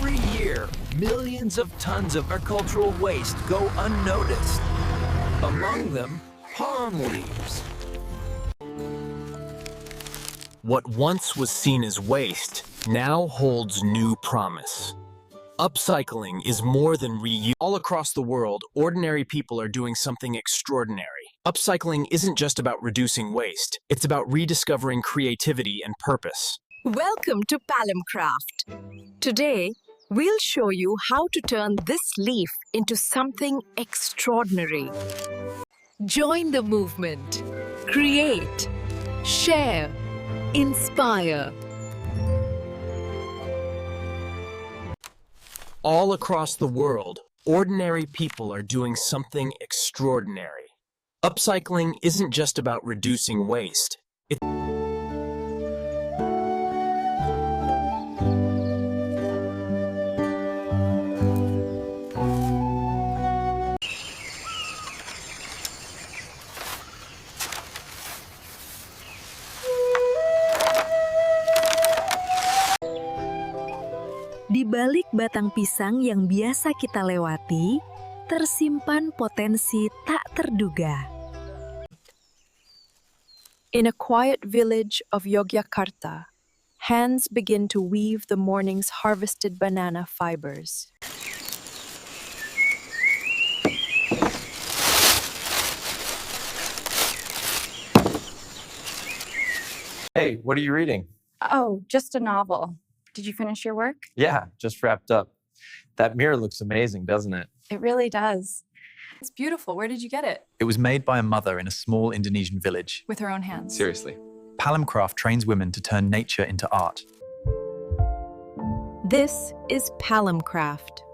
Every year, millions of tons of agricultural waste go unnoticed. Among them, palm leaves. What once was seen as waste now holds new promise. Upcycling is more than reuse. All across the world, ordinary people are doing something extraordinary. Upcycling isn't just about reducing waste, it's about rediscovering creativity and purpose. Welcome to Palemcraft. Today, we'll show you how to turn this leaf into something extraordinary. Join the movement. Create, share, inspire. All across the world, ordinary people are doing something extraordinary. Upcycling isn't just about reducing waste. Di balik batang pisang yang biasa kita lewati, tersimpan potensi tak terduga. In a quiet village of Yogyakarta, hands begin to weave the morning's harvested banana fibers. Hey, what are you reading? Oh, just a novel. Did you finish your work? Yeah, just wrapped up. That mirror looks amazing, doesn't it? It really does. It's beautiful. Where did you get it? It was made by a mother in a small Indonesian village. With her own hands. Seriously. Palemcraft trains women to turn nature into art. This is Palemcraft.